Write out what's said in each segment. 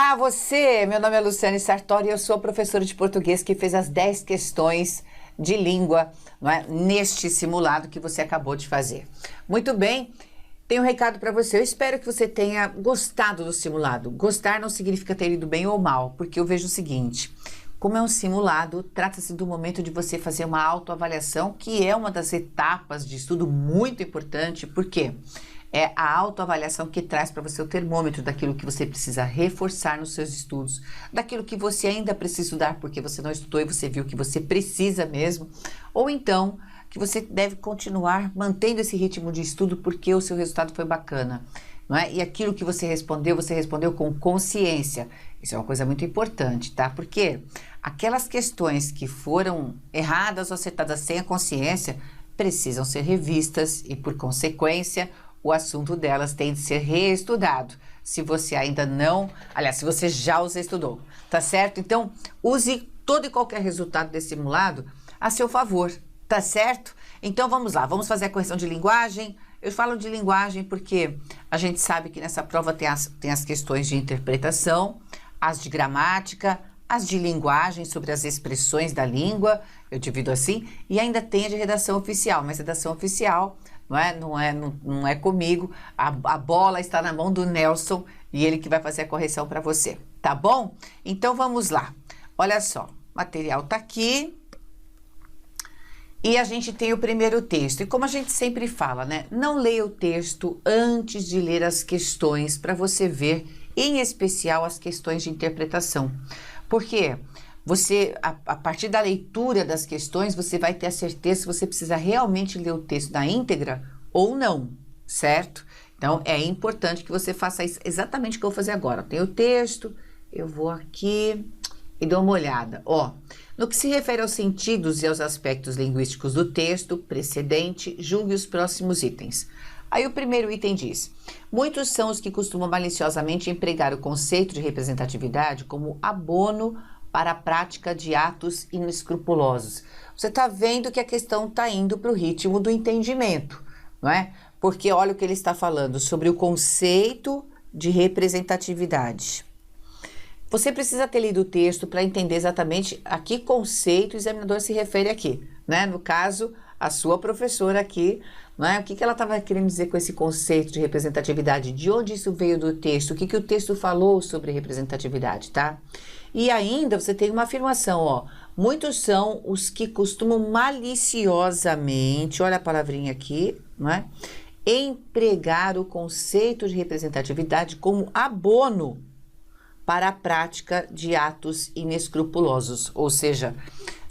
Olá, você! Meu nome é Luciane Sartori e eu sou a professora de português que fez as 10 questões de língua, não é, neste simulado que você acabou de fazer. Muito bem, tenho um recado para você. Eu espero que você tenha gostado do simulado. Gostar não significa ter ido bem ou mal, porque eu vejo o seguinte: como é um simulado, trata-se do momento de você fazer uma autoavaliação, que é uma das etapas de estudo muito importante, porque é a autoavaliação que traz para você o termômetro daquilo que você precisa reforçar nos seus estudos, daquilo que você ainda precisa estudar porque você não estudou e você viu que você precisa mesmo, ou então que você deve continuar mantendo esse ritmo de estudo porque o seu resultado foi bacana, não é? E aquilo que você respondeu com consciência. Isso é uma coisa muito importante, tá? Porque aquelas questões que foram erradas ou acertadas sem a consciência precisam ser revistas e, por consequência, o assunto delas tem de ser reestudado. Se você ainda não, aliás, se você já os estudou, tá certo? Então, use todo e qualquer resultado desse simulado a seu favor, tá certo? Então, vamos lá, vamos fazer a correção de linguagem. Eu falo de linguagem porque a gente sabe que nessa prova tem as questões de interpretação, as de gramática, as de linguagem, sobre as expressões da língua, eu divido assim, e ainda tem a de redação oficial, mas redação oficial não é comigo, a bola está na mão do Nelson e ele que vai fazer a correção para você, tá bom? Então vamos lá, olha só, o material tá aqui e a gente tem o primeiro texto, e como a gente sempre fala, né, não leia o texto antes de ler as questões para você ver, em especial, as questões de interpretação, porque você, a partir da leitura das questões, você vai ter a certeza se você precisa realmente ler o texto na íntegra ou não, certo? Então, é importante que você faça isso, exatamente o que eu vou fazer agora. Tem o texto, eu vou aqui e dou uma olhada. Ó, no que se refere aos sentidos e aos aspectos linguísticos do texto precedente, julgue os próximos itens. Aí o primeiro item diz: muitos são os que costumam maliciosamente empregar o conceito de representatividade como abono para a prática de atos inescrupulosos. Você está vendo que a questão está indo para o ritmo do entendimento, não é? Porque olha o que ele está falando sobre o conceito de representatividade. Você precisa ter lido o texto para entender exatamente a que conceito o examinador se refere aqui, né? No caso, a sua professora aqui, não é? O que ela estava querendo dizer com esse conceito de representatividade? De onde isso veio do texto? O que o texto falou sobre representatividade, tá? E ainda você tem uma afirmação, ó. Muitos são os que costumam maliciosamente, olha a palavrinha aqui, não é? Empregar o conceito de representatividade como abono para a prática de atos inescrupulosos. Ou seja,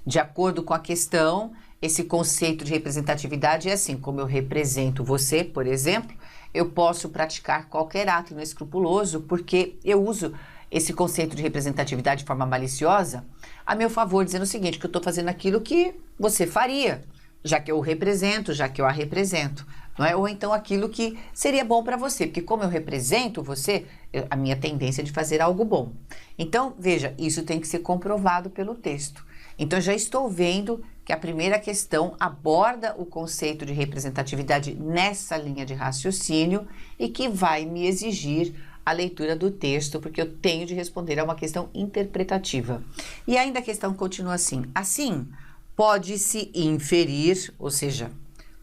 de acordo com a questão, esse conceito de representatividade é assim: como eu represento você, por exemplo, eu posso praticar qualquer ato inescrupuloso porque eu uso esse conceito de representatividade de forma maliciosa a meu favor, dizendo o seguinte, que eu estou fazendo aquilo que você faria, já que eu o represento, já que eu a represento, não é? Ou então aquilo que seria bom para você, porque como eu represento você, a minha tendência é de fazer algo bom. Então, veja, isso tem que ser comprovado pelo texto. Então, já estou vendo que a primeira questão aborda o conceito de representatividade nessa linha de raciocínio e que vai me exigir a leitura do texto, porque eu tenho de responder a uma questão interpretativa. E ainda a questão continua assim: assim, pode-se inferir, ou seja,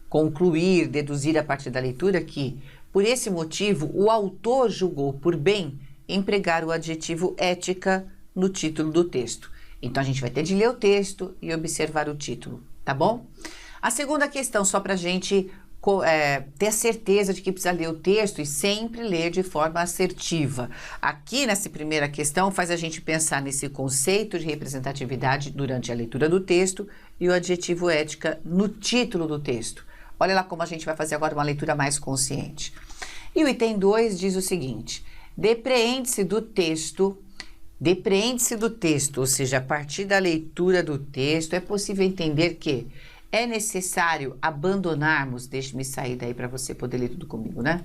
concluir, deduzir a partir da leitura que, por esse motivo, o autor julgou por bem empregar o adjetivo ética no título do texto. Então, a gente vai ter de ler o texto e observar o título, tá bom? A segunda questão, só para a gente ter certeza de que precisa ler o texto e sempre ler de forma assertiva. Aqui, nessa primeira questão, faz a gente pensar nesse conceito de representatividade durante a leitura do texto e o adjetivo ética no título do texto. Olha lá como a gente vai fazer agora uma leitura mais consciente. E o item 2 diz o seguinte: depreende-se do texto, ou seja, a partir da leitura do texto, é possível entender que é necessário abandonarmos, deixe-me sair daí para você poder ler tudo comigo, né?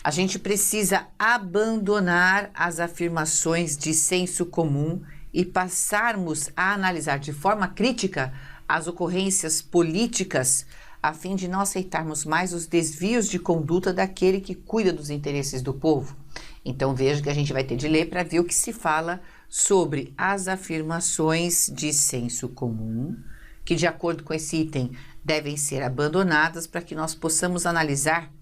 A gente precisa abandonar as afirmações de senso comum e passarmos a analisar de forma crítica as ocorrências políticas, a fim de não aceitarmos mais os desvios de conduta daquele que cuida dos interesses do povo. Então veja que a gente vai ter de ler para ver o que se fala sobre as afirmações de senso comum, que de acordo com esse item devem ser abandonadas para que nós possamos analisar,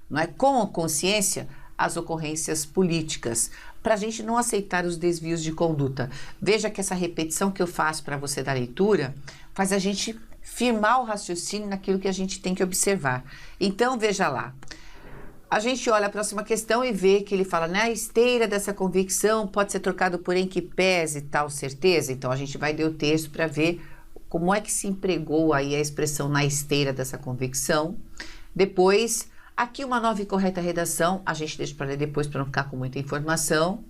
não é, com a consciência as ocorrências políticas, para a gente não aceitar os desvios de conduta. Veja que essa repetição que eu faço para você da leitura faz a gente firmar o raciocínio naquilo que a gente tem que observar. Então, veja lá. A gente olha a próxima questão e vê que ele fala, na esteira dessa convicção pode ser trocado por em que pese tal certeza. Então, a gente vai ler o texto para ver como é que se empregou aí a expressão na esteira dessa convicção. Depois, aqui uma nova e correta redação, a gente deixa para ler depois para não ficar com muita informação.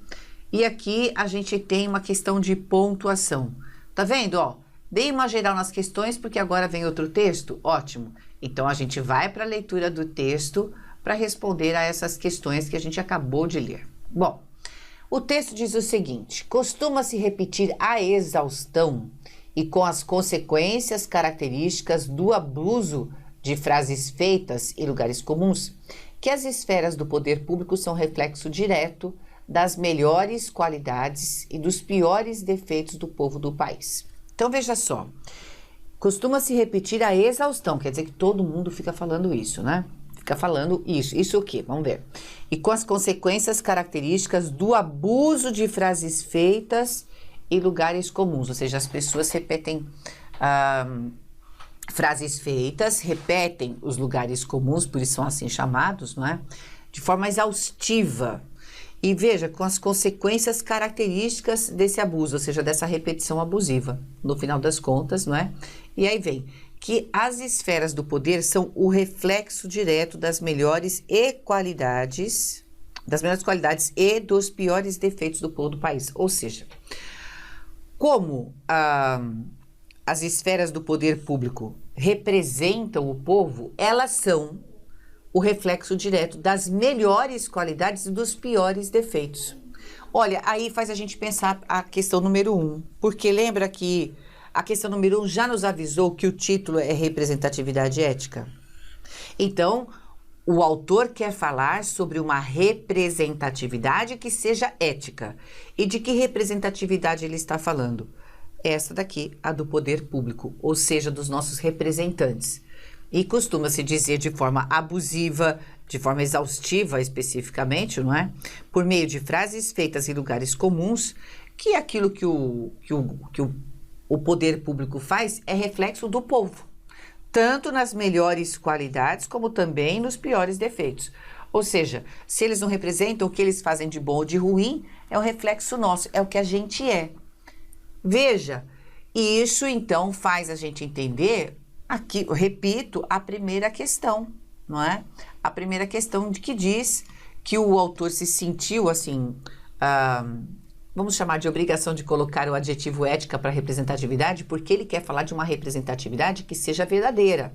E aqui a gente tem uma questão de pontuação. Tá vendo, ó? Dei uma geral nas questões porque agora vem outro texto? Ótimo. Então, a gente vai para a leitura do texto para responder a essas questões que a gente acabou de ler. Bom, o texto diz o seguinte: costuma-se repetir a exaustão e com as consequências características do abuso de frases feitas e lugares comuns, que as esferas do poder público são reflexo direto das melhores qualidades e dos piores defeitos do povo do país. Então, veja só, costuma-se repetir a exaustão, quer dizer que todo mundo fica falando isso, né? Fica falando isso. Isso o quê? Vamos ver. E com as consequências características do abuso de frases feitas e lugares comuns, ou seja, as pessoas repetem frases feitas, repetem os lugares comuns, por isso são assim chamados, não é? De forma exaustiva. E veja, com as consequências características desse abuso, ou seja, dessa repetição abusiva, no final das contas, não é? E aí vem que as esferas do poder são o reflexo direto das melhores qualidades e dos piores defeitos do povo do país. Ou seja, como as esferas do poder público representam o povo, elas são o reflexo direto das melhores qualidades e dos piores defeitos. Olha, aí faz a gente pensar a questão número 1, porque lembra que a questão número 1 já nos avisou que o título é representatividade ética? Então, o autor quer falar sobre uma representatividade que seja ética. E de que representatividade ele está falando? Essa daqui, a do poder público, ou seja, dos nossos representantes. E costuma-se dizer de forma abusiva, de forma exaustiva especificamente, não é? Por meio de frases feitas em lugares comuns, que aquilo que o poder público faz é reflexo do povo, tanto nas melhores qualidades como também nos piores defeitos. Ou seja, se eles não representam o que eles fazem de bom ou de ruim, é um reflexo nosso, é o que a gente é. Veja, isso então faz a gente entender, aqui, eu repito, a primeira questão, não é? A primeira questão de que diz que o autor se sentiu assim, vamos chamar de obrigação de colocar o adjetivo ética para representatividade, porque ele quer falar de uma representatividade que seja verdadeira,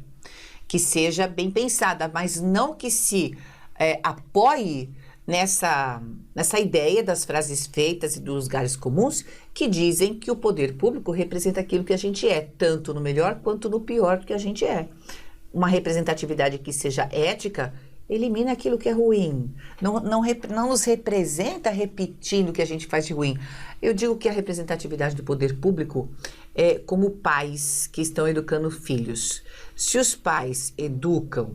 que seja bem pensada, mas não que se apoie nessa ideia das frases feitas e dos lugares comuns que dizem que o poder público representa aquilo que a gente é, tanto no melhor quanto no pior do que a gente é. Uma representatividade que seja ética elimina aquilo que é ruim, não nos representa repetindo o que a gente faz de ruim. Eu digo que a representatividade do poder público é como pais que estão educando filhos. Se os pais educam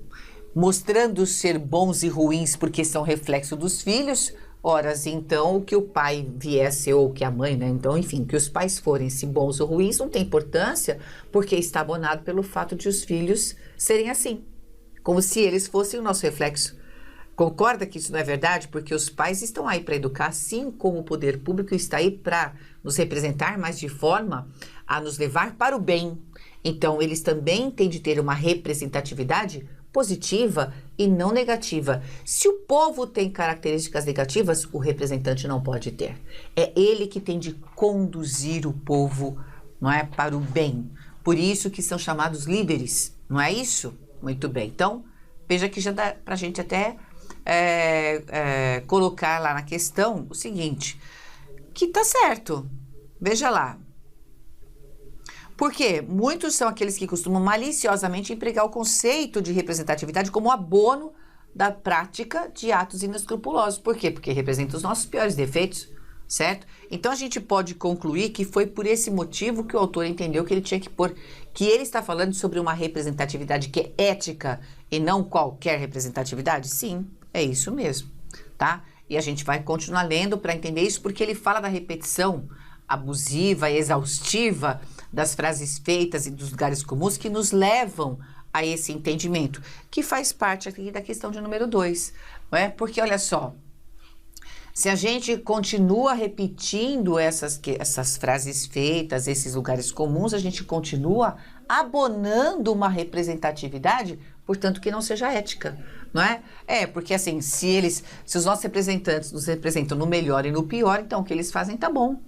mostrando ser bons e ruins porque são reflexo dos filhos, ora, então, o que o pai vier a ser, ou que a mãe, né? Então, enfim, que os pais forem se bons ou ruins não tem importância, porque está abonado pelo fato de os filhos serem assim, como se eles fossem o nosso reflexo. Concorda que isso não é verdade? Porque os pais estão aí para educar, assim como o poder público está aí para nos representar, mas de forma a nos levar para o bem. Então, eles também têm de ter uma representatividade positiva e não negativa. Se o povo tem características negativas, o representante não pode ter. É ele que tem de conduzir o povo, não é, para o bem. Por isso que são chamados líderes, não é isso? Muito bem. Então, veja que já dá para a gente até colocar lá na questão o seguinte, que tá certo. Veja lá. Porque muitos são aqueles que costumam maliciosamente empregar o conceito de representatividade como abono da prática de atos inescrupulosos. Por quê? Porque representa os nossos piores defeitos, certo? Então a gente pode concluir que foi por esse motivo que o autor entendeu que ele tinha que pôr, que ele está falando sobre uma representatividade que é ética e não qualquer representatividade? Sim, é isso mesmo, tá? E a gente vai continuar lendo para entender isso, porque ele fala da repetição abusiva e exaustiva das frases feitas e dos lugares comuns que nos levam a esse entendimento, que faz parte aqui da questão de número 2, não é? Porque, olha só, se a gente continua repetindo essas frases feitas, esses lugares comuns, a gente continua abonando uma representatividade, portanto, que não seja ética, não é? Porque assim, se os nossos representantes nos representam no melhor e no pior, então o que eles fazem tá bom.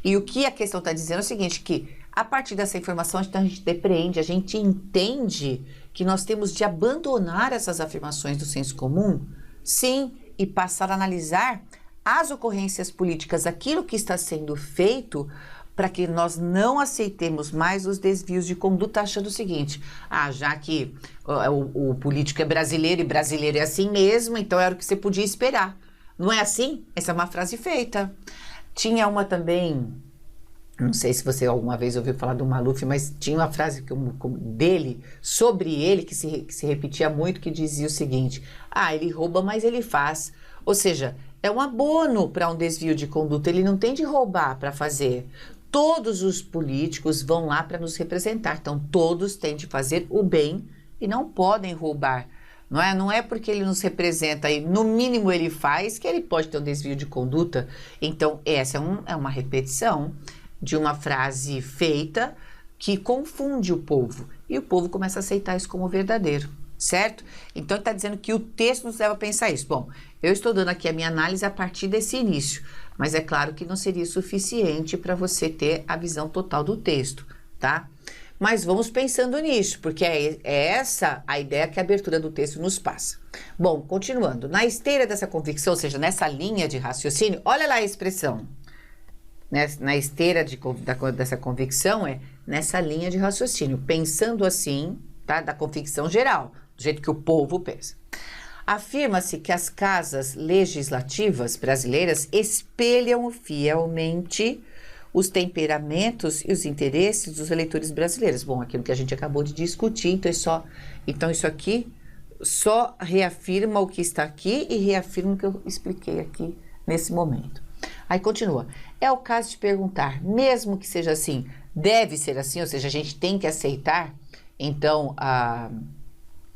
E o que a questão está dizendo é o seguinte, que a partir dessa informação, então, a gente depreende, a gente entende que nós temos de abandonar essas afirmações do senso comum, sim, e passar a analisar as ocorrências políticas, aquilo que está sendo feito, para que nós não aceitemos mais os desvios de conduta, achando o seguinte, já que o político é brasileiro e brasileiro é assim mesmo, então era o que você podia esperar. Não é assim? Essa é uma frase feita. Tinha uma também, não sei se você alguma vez ouviu falar do Maluf, mas tinha uma frase dele, sobre ele, que se repetia muito, que dizia o seguinte, ele rouba, mas ele faz. Ou seja, é um abono para um desvio de conduta, ele não tem de roubar para fazer. Todos os políticos vão lá para nos representar, então todos têm de fazer o bem e não podem roubar. Não é porque ele nos representa e no mínimo ele faz que ele pode ter um desvio de conduta. Então essa é uma repetição de uma frase feita que confunde o povo e o povo começa a aceitar isso como verdadeiro, certo? Então ele está dizendo que o texto nos leva a pensar isso. Bom, eu estou dando aqui a minha análise a partir desse início, mas é claro que não seria suficiente para você ter a visão total do texto, tá? Mas vamos pensando nisso, porque é essa a ideia que a abertura do texto nos passa. Bom, continuando, na esteira dessa convicção, ou seja, nessa linha de raciocínio, olha lá a expressão, na esteira dessa convicção nessa linha de raciocínio, pensando assim, tá? Da convicção geral, do jeito que o povo pensa. Afirma-se que as casas legislativas brasileiras espelham fielmente os temperamentos e os interesses dos eleitores brasileiros. Bom, aquilo que a gente acabou de discutir, então isso aqui só reafirma o que está aqui e reafirma o que eu expliquei aqui nesse momento. Aí continua, é o caso de perguntar, mesmo que seja assim, deve ser assim, ou seja, a gente tem que aceitar, então,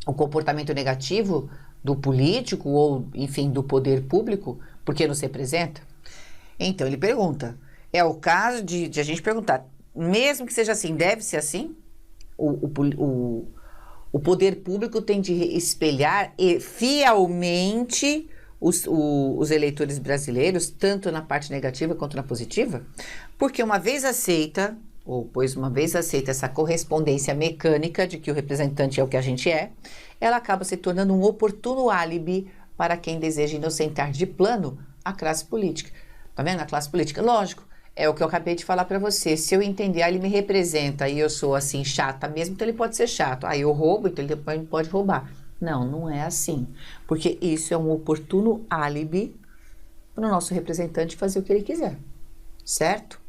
o comportamento negativo do político ou, enfim, do poder público, porque nos representa? Então, ele pergunta, é o caso de a gente perguntar, mesmo que seja assim, deve ser assim? O poder público tem de espelhar fielmente os eleitores brasileiros, tanto na parte negativa quanto na positiva? Porque uma vez aceita essa correspondência mecânica de que o representante é o que a gente é, ela acaba se tornando um oportuno álibi para quem deseja inocentar de plano a classe política. Tá vendo? A classe política, lógico, é o que eu acabei de falar para você. Se eu entender, ele me representa e eu sou assim chata mesmo, então ele pode ser chato. Eu roubo, então ele pode roubar. Não é assim, porque isso é um oportuno álibi para o nosso representante fazer o que ele quiser, certo?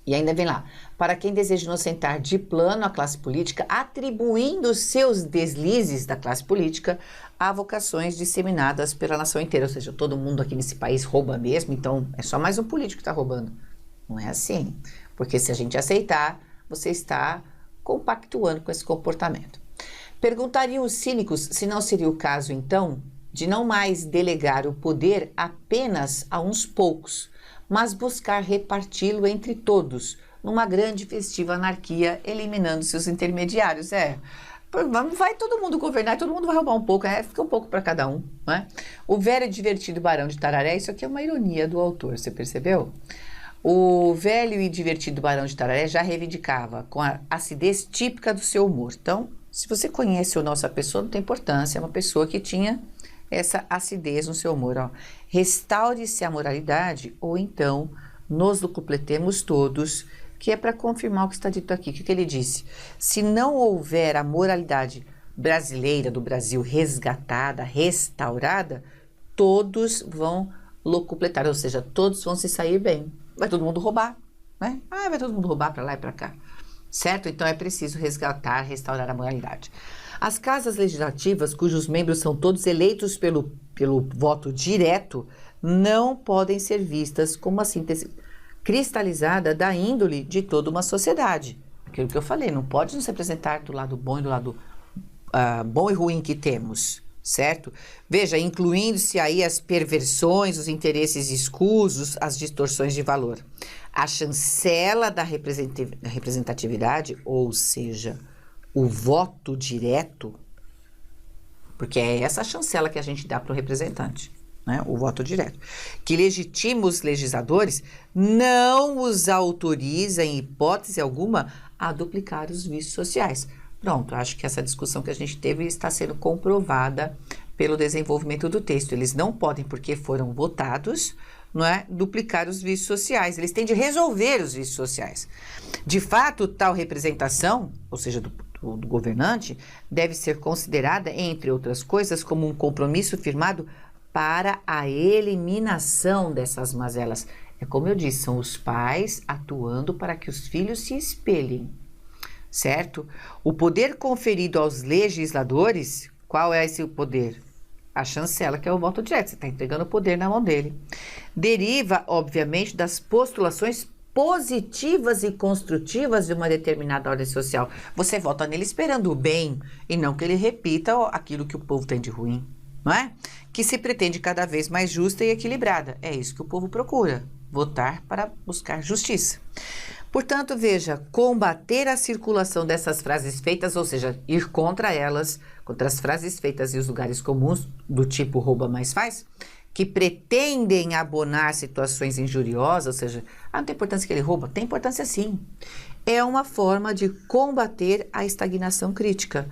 E ainda vem lá, para quem deseja inocentar de plano a classe política, atribuindo seus deslizes da classe política a vocações disseminadas pela nação inteira. Ou seja, todo mundo aqui nesse país rouba mesmo, então é só mais um político que está roubando. Não é assim, porque se a gente aceitar, você está compactuando com esse comportamento. Perguntariam os cínicos se não seria o caso, então, de não mais delegar o poder apenas a uns poucos, mas buscar reparti-lo entre todos, numa grande festiva anarquia, eliminando seus intermediários. Vai todo mundo governar e todo mundo vai roubar um pouco, fica um pouco para cada um, não é? O velho e divertido Barão de Tararé, isso aqui é uma ironia do autor, você percebeu? O velho e divertido Barão de Tararé já reivindicava com a acidez típica do seu humor. Então, se você conhece ou não essa pessoa, não tem importância, é uma pessoa que tinha essa acidez no seu humor. Restaure-se a moralidade, ou então nos locupletemos todos, que é para confirmar o que está dito aqui. O que ele disse? Se não houver a moralidade brasileira, do Brasil resgatada, restaurada, todos vão locupletar, ou seja, todos vão se sair bem. Vai todo mundo roubar, né? Vai todo mundo roubar para lá e para cá, certo? Então é preciso resgatar, restaurar a moralidade. As casas legislativas, cujos membros são todos eleitos pelo voto direto, não podem ser vistas como a síntese cristalizada da índole de toda uma sociedade. Aquilo que eu falei, não pode nos representar do lado bom e do lado bom e ruim que temos, certo? Veja, incluindo-se aí as perversões, os interesses escusos, as distorções de valor. A chancela da representatividade, ou seja, o voto direto, porque é essa chancela que a gente dá para o representante, né? O voto direto, que legitima os legisladores, não os autoriza, em hipótese alguma, a duplicar os vícios sociais. Pronto, acho que essa discussão que a gente teve está sendo comprovada pelo desenvolvimento do texto. Eles não podem, porque foram votados, não é, duplicar os vícios sociais. Eles têm de resolver os vícios sociais. De fato, tal representação, ou seja, do governante, deve ser considerada, entre outras coisas, como um compromisso firmado para a eliminação dessas mazelas. É como eu disse, são os pais atuando para que os filhos se espelhem, certo? O poder conferido aos legisladores, qual é esse poder? A chancela, que é o voto direto, você está entregando o poder na mão dele. Deriva, obviamente, das postulações positivas e construtivas de uma determinada ordem social. Você vota nele esperando o bem e não que ele repita aquilo que o povo tem de ruim, não é? Que se pretende cada vez mais justa e equilibrada. É isso que o povo procura, votar para buscar justiça. Portanto, veja, combater a circulação dessas frases feitas, ou seja, ir contra elas, contra as frases feitas e os lugares comuns, do tipo rouba mais faz, que pretendem abonar situações injuriosas, ou seja, não tem importância que ele rouba, tem importância sim. É uma forma de combater a estagnação crítica.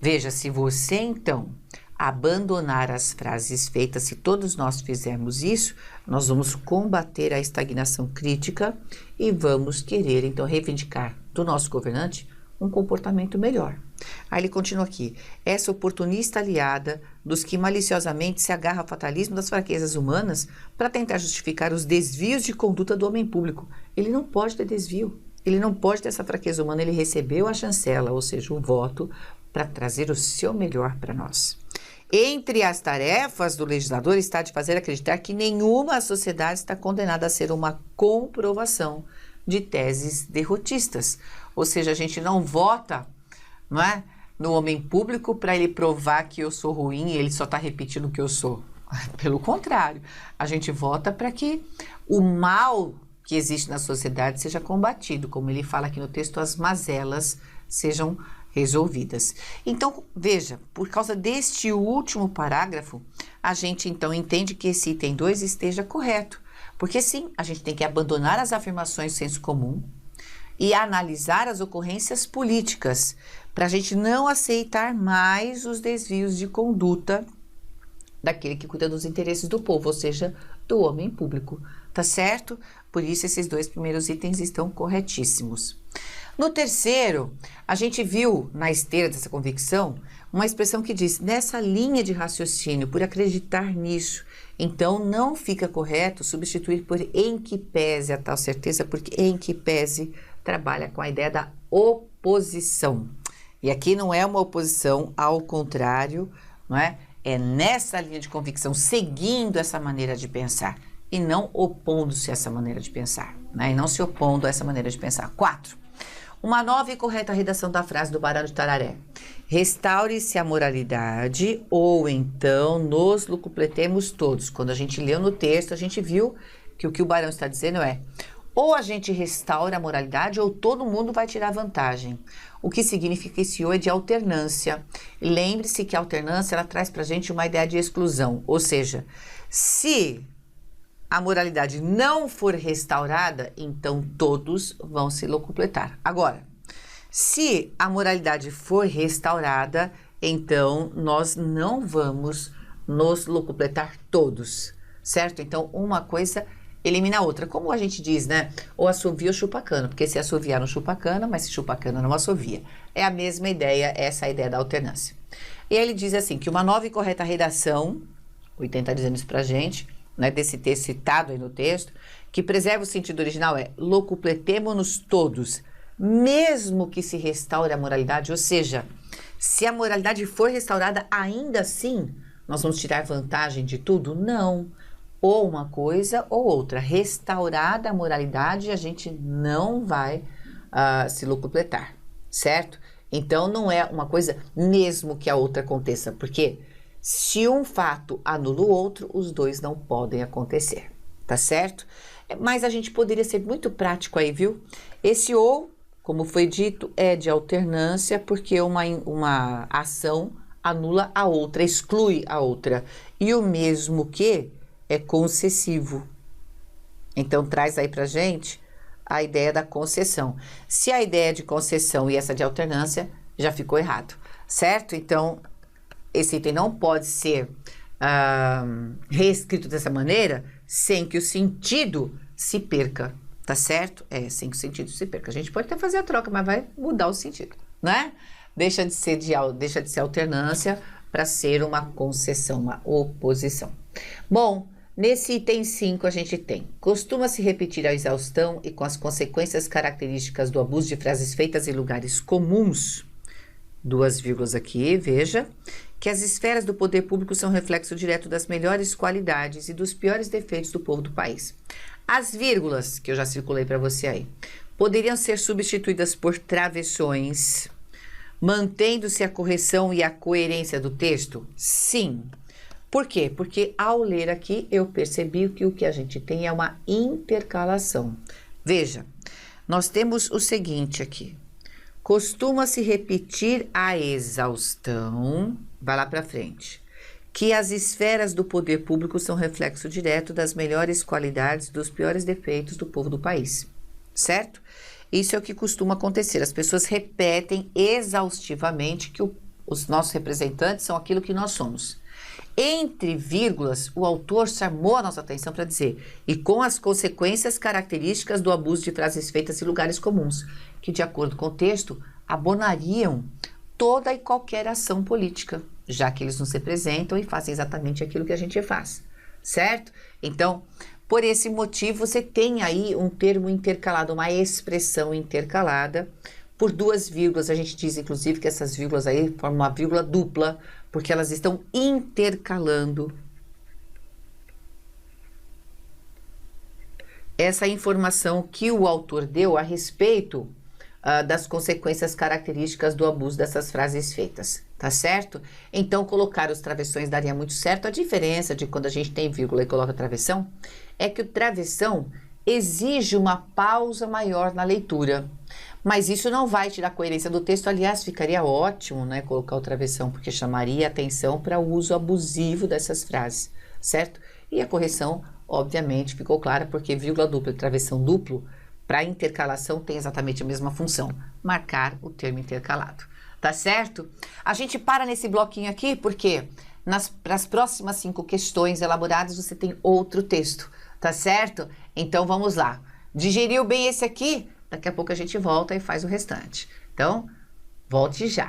Veja, se você então abandonar as frases feitas, se todos nós fizermos isso, nós vamos combater a estagnação crítica e vamos querer então reivindicar do nosso governante um comportamento melhor. Aí ele continua aqui, essa oportunista aliada dos que maliciosamente se agarra ao fatalismo das fraquezas humanas para tentar justificar os desvios de conduta do homem público. Ele não pode ter desvio, ele não pode ter essa fraqueza humana, ele recebeu a chancela, ou seja, o voto, para trazer o seu melhor para nós. Entre as tarefas do legislador está de fazer acreditar que nenhuma sociedade está condenada a ser uma comprovação de teses derrotistas. Ou seja, a gente não vota, não é, no homem público para ele provar que eu sou ruim e ele só está repetindo o que eu sou. Pelo contrário, a gente vota para que o mal que existe na sociedade seja combatido. Como ele fala aqui no texto, as mazelas sejam resolvidas. Então, veja, por causa deste último parágrafo, a gente então entende que esse item 2 esteja correto. Porque sim, a gente tem que abandonar as afirmações do senso comum e analisar as ocorrências políticas, para a gente não aceitar mais os desvios de conduta daquele que cuida dos interesses do povo, ou seja, do homem público, tá certo? Por isso esses 2 primeiros itens estão corretíssimos. No terceiro, a gente viu na esteira dessa convicção uma expressão que diz, nessa linha de raciocínio, por acreditar nisso, então não fica correto substituir por em que pese a tal certeza, porque em que pese trabalha com a ideia da oposição. E aqui não é uma oposição ao contrário, não é? É nessa linha de convicção, seguindo essa maneira de pensar e não opondo-se a essa maneira de pensar, né? E não se opondo a essa maneira de pensar. 4. Uma nova e correta redação da frase do Barão de Tararé. Restaure-se a moralidade ou então nos lucupletemos todos. Quando a gente leu no texto, a gente viu que o Barão está dizendo é ou a gente restaura a moralidade ou todo mundo vai tirar vantagem. O que significa que esse ou é de alternância. Lembre-se que a alternância ela traz para a gente uma ideia de exclusão. Ou seja, se a moralidade não for restaurada, então todos vão se locupletar. Agora, se a moralidade for restaurada, então nós não vamos nos locupletar todos, certo? Então, uma coisa elimina a outra. Como a gente diz, né? Ou assovia ou chupa cana, porque se assoviar não chupa cana, mas se chupa cana não assovia. É a mesma ideia, essa é a ideia da alternância. E aí ele diz assim, que uma nova e correta redação, o Item está dizendo isso pra gente, né, desse texto citado aí no texto, que preserva o sentido original é locupletemo-nos todos, mesmo que se restaure a moralidade, ou seja, se a moralidade for restaurada, ainda assim, nós vamos tirar vantagem de tudo? Não. Ou uma coisa ou outra. Restaurada a moralidade, a gente não vai se locupletar, certo? Então, não é uma coisa mesmo que a outra aconteça, porque se um fato anula o outro, os dois não podem acontecer, tá certo? Mas a gente poderia ser muito prático aí, viu? Esse ou, como foi dito, é de alternância, porque uma ação anula a outra, exclui a outra. E o mesmo que é concessivo. Então, traz aí pra gente a ideia da concessão. Se a ideia de concessão e essa de alternância, já ficou errado, certo? Então, esse item não pode ser reescrito dessa maneira sem que o sentido se perca, tá certo? Sem que o sentido se perca. A gente pode até fazer a troca, mas vai mudar o sentido, né? Deixa de ser alternância para ser uma concessão, uma oposição. Bom, nesse item 5 a gente tem: costuma-se repetir a exaustão e com as consequências características do abuso de frases feitas em lugares comuns, duas vírgulas aqui, veja, que as esferas do poder público são reflexo direto das melhores qualidades e dos piores defeitos do povo do país. As vírgulas, que eu já circulei para você aí, poderiam ser substituídas por travessões, mantendo-se a correção e a coerência do texto? Sim. Por quê? Porque ao ler aqui eu percebi que o que a gente tem é uma intercalação. Veja, nós temos o seguinte aqui: costuma-se repetir a exaustão, vai lá para frente, que as esferas do poder público são reflexo direto das melhores qualidades e dos piores defeitos do povo do país, certo? Isso é o que costuma acontecer, as pessoas repetem exaustivamente que os nossos representantes são aquilo que nós somos. Entre vírgulas, o autor chamou a nossa atenção para dizer: e com as consequências características do abuso de frases feitas em lugares comuns, que, de acordo com o texto, abonariam toda e qualquer ação política, já que eles nos representam e fazem exatamente aquilo que a gente faz, certo? Então, por esse motivo, você tem aí um termo intercalado, uma expressão intercalada por duas vírgulas. A gente diz, inclusive, que essas vírgulas aí formam uma vírgula dupla, porque elas estão intercalando essa informação que o autor deu a respeito das consequências características do abuso dessas frases feitas, tá certo? Então, colocar os travessões daria muito certo. A diferença de quando a gente tem vírgula e coloca travessão é que o travessão exige uma pausa maior na leitura, mas isso não vai tirar a coerência do texto. Aliás, ficaria ótimo, né, colocar o travessão, porque chamaria atenção para o uso abusivo dessas frases, certo? E a correção, obviamente, ficou clara, porque vírgula dupla e travessão duplo, para intercalação, tem exatamente a mesma função: marcar o termo intercalado, tá certo? A gente para nesse bloquinho aqui, porque para as próximas 5 questões elaboradas, você tem outro texto, tá certo? Então, vamos lá. Digeriu bem esse aqui? Daqui a pouco a gente volta e faz o restante. Então, volte já.